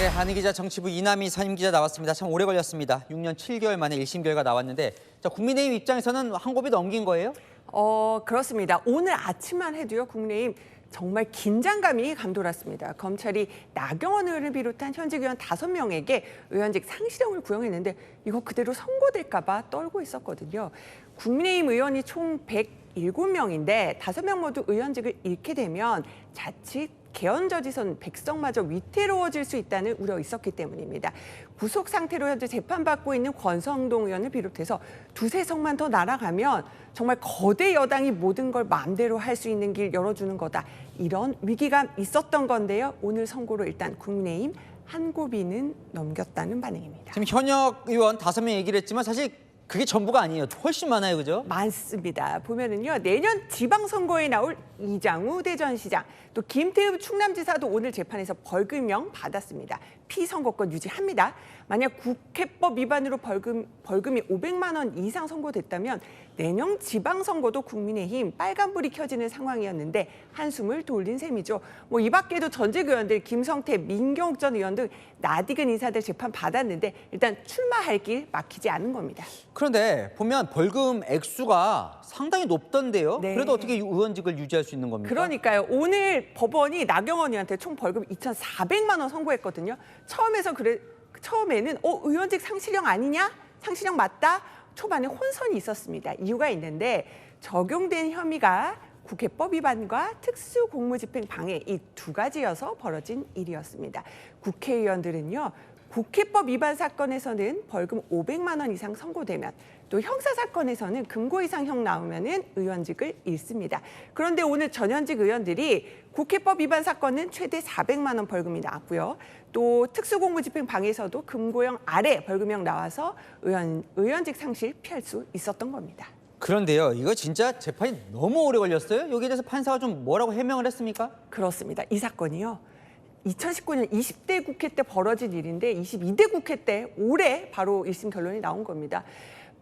네, 한희 기자, 정치부 이남희 선임 기자 나왔습니다. 참 오래 걸렸습니다. 6년 7개월 만에 1심 결과 나왔는데 자, 국민의힘 입장에서는 한 곱이 넘긴 거예요? 그렇습니다. 오늘 아침만 해도요, 국민의힘 정말 긴장감이 감돌았습니다. 검찰이 나경원 의원을 비롯한 현직 의원 5명에게 의원직 상실형을 구형했는데 이거 그대로 선고될까 봐 떨고 있었거든요. 국민의힘 의원이 총 107명인데 5명 모두 의원직을 잃게 되면 자칫 개헌저지선 백성마저 위태로워질 수 있다는 우려 있었기 때문입니다. 구속 상태로 현재 재판받고 있는 권성동 의원을 비롯해서 2~3석만 더 날아가면 정말 거대 여당이 모든 걸 마음대로 할 수 있는 길 열어주는 거다. 이런 위기감 있었던 건데요. 오늘 선고로 일단 국민의힘 한 고비는 넘겼다는 반응입니다. 지금 현역 의원 5명 얘기를 했지만 사실 그게 전부가 아니에요. 훨씬 많아요, 그죠? 많습니다. 보면은요, 내년 지방선거에 나올 이장우 대전시장, 또 김태흠 충남지사도 오늘 재판에서 벌금형 받았습니다. 피선거권 유지합니다. 만약 국회법 위반으로 벌금이 500만 원 이상 선고됐다면 내년 지방선거도 국민의힘 빨간불이 켜지는 상황이었는데 한숨을 돌린 셈이죠. 이 밖에도 전직 의원들 김성태, 민경욱 전 의원 등 낯익은 인사들 재판 받았는데 일단 출마할 길 막히지 않은 겁니다. 그런데 보면 벌금 액수가 상당히 높던데요. 네. 그래도 어떻게 의원직을 유지할 수 있는 겁니까? 그러니까요. 오늘 법원이 나경원 의원한테 총 벌금 2,400만 원 선고했거든요. 처음에는 의원직 상실형 아니냐? 상실형 맞다? 초반에 혼선이 있었습니다. 이유가 있는데 적용된 혐의가 국회법 위반과 특수공무집행 방해 이 2가지여서 벌어진 일이었습니다. 국회의원들은요. 국회법 위반 사건에서는 벌금 500만 원 이상 선고되면 또 형사 사건에서는 금고 이상형 나오면은 의원직을 잃습니다. 그런데 오늘 전현직 의원들이 국회법 위반 사건은 최대 400만 원 벌금이 나왔고요. 또 특수공무집행 방해에서도 금고형 아래 벌금형 나와서 의원직 상실 피할 수 있었던 겁니다. 그런데요, 이거 진짜 재판이 너무 오래 걸렸어요? 여기에 대해서 판사가 좀 뭐라고 해명을 했습니까? 그렇습니다. 이 사건이요. 2019년 20대 국회 때 벌어진 일인데 22대 국회 때 올해 바로 1심 결론이 나온 겁니다.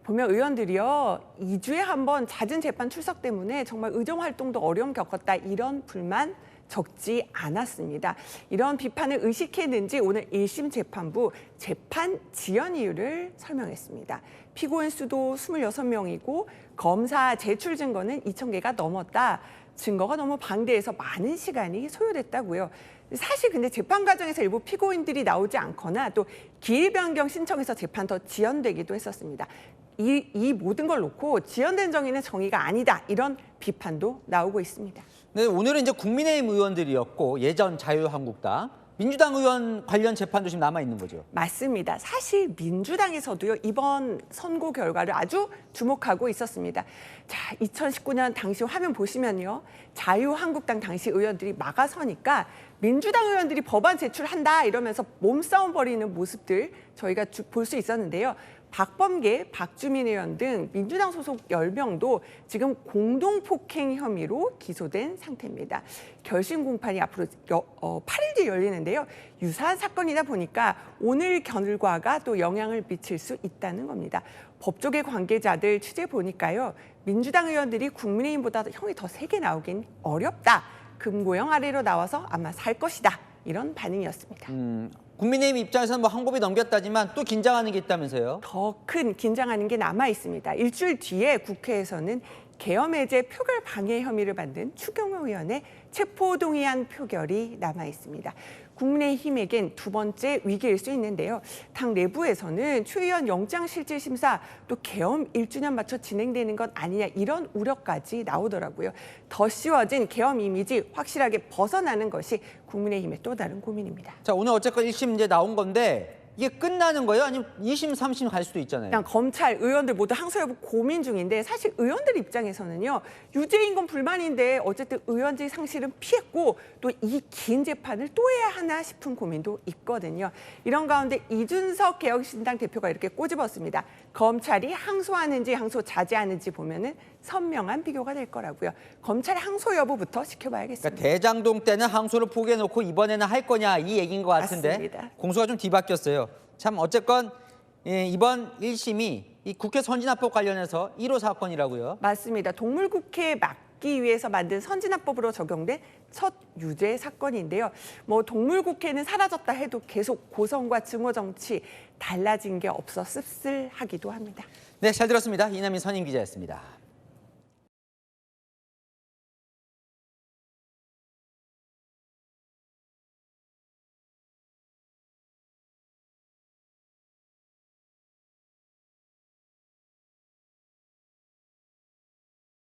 보면 의원들이요. 2주에 한 번 잦은 재판 출석 때문에 정말 의정 활동도 어려움 겪었다. 이런 불만 적지 않았습니다. 이런 비판을 의식했는지 오늘 1심 재판부 재판 지연 이유를 설명했습니다. 피고인 수도 26명이고 검사 제출 증거는 2,000개가 넘었다. 증거가 너무 방대해서 많은 시간이 소요됐다고요. 사실 근데 재판 과정에서 일부 피고인들이 나오지 않거나 또 기일 변경 신청해서 재판 더 지연되기도 했었습니다. 이 모든 걸 놓고 지연된 정의는 정의가 아니다. 이런 비판도 나오고 있습니다. 네, 오늘은 이제 국민의힘 의원들이었고 예전 자유한국당, 민주당 의원 관련 재판도 지금 남아 있는 거죠. 맞습니다. 사실 민주당에서도요. 이번 선고 결과를 아주 주목하고 있었습니다. 자, 2019년 당시 화면 보시면요. 자유한국당 당시 의원들이 막아서니까 민주당 의원들이 법안 제출한다 이러면서 몸싸움 벌이는 모습들 저희가 볼 수 있었는데요. 박범계, 박주민 의원 등 민주당 소속 10명도 지금 공동폭행 혐의로 기소된 상태입니다. 결심 공판이 앞으로 8일 뒤에 열리는데요. 유사한 사건이다 보니까 오늘 결과가 또 영향을 미칠 수 있다는 겁니다. 법조계 관계자들 취재 보니까요. 민주당 의원들이 국민의힘보다 형이 더 세게 나오긴 어렵다. 금고형 아래로 나와서 아마 살 것이다. 이런 반응이었습니다. 국민의힘 입장에서는 한 곱이 넘겼다지만 또 긴장하는 게 있다면서요? 더 큰 긴장하는 게 남아 있습니다. 일주일 뒤에 국회에서는 계엄해제 표결 방해 혐의를 받는 추경호 의원의 체포동의안 표결이 남아 있습니다. 국민의힘에겐 2번째 위기일 수 있는데요. 당 내부에서는 추 의원 영장실질심사 또 계엄 1주년 맞춰 진행되는 것 아니냐 이런 우려까지 나오더라고요. 더 씌워진 계엄 이미지 확실하게 벗어나는 것이 국민의힘의 또 다른 고민입니다. 자, 오늘 어쨌건 1심 이제 나온 건데 이게 끝나는 거예요? 아니면 2심, 3심 갈 수도 있잖아요. 그냥 검찰, 의원들 모두 항소 여부 고민 중인데 사실 의원들 입장에서는요. 유죄인 건 불만인데 어쨌든 의원직 상실은 피했고 또 이 긴 재판을 또 해야 하나 싶은 고민도 있거든요. 이런 가운데 이준석 개혁신당 대표가 이렇게 꼬집었습니다. 검찰이 항소하는지 항소 자제하는지 보면은 선명한 비교가 될 거라고요. 검찰의 항소 여부부터 지켜봐야겠습니다. 그러니까 대장동 때는 항소를 포기해놓고 이번에는 할 거냐 이 얘기인 것 같은데 맞습니다. 공소가 좀 뒤바뀌었어요. 참 어쨌건 이번 1심이 이 국회 선진화법 관련해서 1호 사건이라고요. 맞습니다. 동물국회 막기 위해서 만든 선진화법으로 적용된 첫 유죄 사건인데요. 뭐 동물국회는 사라졌다 해도 계속 고성과 증오 정치 달라진 게 없어 씁쓸하기도 합니다. 네, 잘 들었습니다. 이남희 선임 기자였습니다.